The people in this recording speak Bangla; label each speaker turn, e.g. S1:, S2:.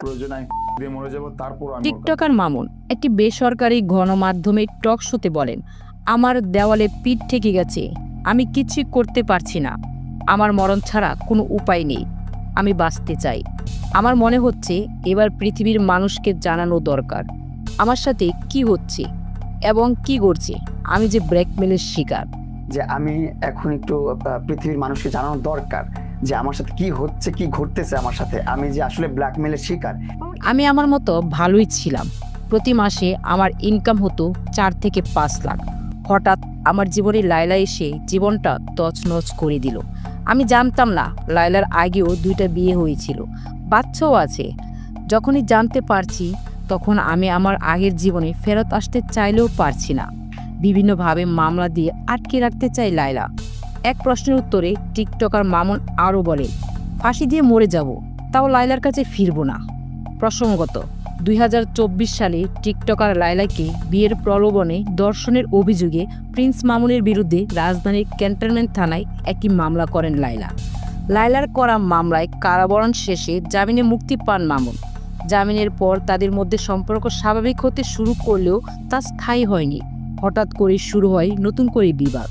S1: প্রয়োজনে আমি দিয়ে মরে যাব, তারপর আমি
S2: টিকটকার মামুন একটি বেসরকারি গণমাধ্যমে টক শোতে বলেন, আমার দেওয়ালে পিঠ ঠেকে গেছে, আমি কিছুই করতে পারছি না, আমার মরণ ছাড়া কোনো উপায় নেই, আমি বাঁচতে চাই। আমার মনে হচ্ছে এবার পৃথিবীর মানুষকে জানানো দরকার আমার সাথে কি হচ্ছে এবং কি করছে, আমি যে ব্ল্যাকমেলের শিকার।
S3: যে আমি এখন একটু পৃথিবীর মানুষকে জানানো দরকার যে আমার সাথে কি হচ্ছে, কি ঘটতেছে আমার সাথে, আমি যে আসলে ব্ল্যাকমেলের শিকার।
S2: আমি আমার মতো ভালোই ছিলাম, প্রতি মাসে আমার ইনকাম হতো 4 থেকে 5 লাখ। হঠাৎ আমার জীবনে লায়লা এসে জীবনটা তছনছ করে দিল। আমি জানতাম না লায়লার আগেও 2টা বিয়ে হয়েছিল, বাচ্চাও আছে। যখনই জানতে পারছি তখন আমি আমার আগের জীবনে ফেরত আসতে চাইলেও পারছি না। বিভিন্নভাবে মামলা দিয়ে আটকে রাখতে চাই লায়লা। এক প্রশ্নের উত্তরে টিকটকার মামুন আরও বলে, ফাঁসি দিয়ে মরে যাব, তাও লায়লার কাছে ফিরব না। প্রসঙ্গত 2024 সালে টিকটকার লায়লাকে বিয়ের প্রলোভনে ধর্ষণের অভিযোগে প্রিন্স মামুনের বিরুদ্ধে রাজধানীর ক্যান্টনমেন্ট থানায় একটি মামলা করেন লায়লা। লায়লার করা মামলায় কারাবরণ শেষে জামিনে মুক্তি পান মামুন। জামিনের পর তাদের মধ্যে সম্পর্ক স্বাভাবিক হতে শুরু করলেও তা স্থায়ী হয়নি। হঠাৎ করে শুরু হয় নতুন করে বিবাদ।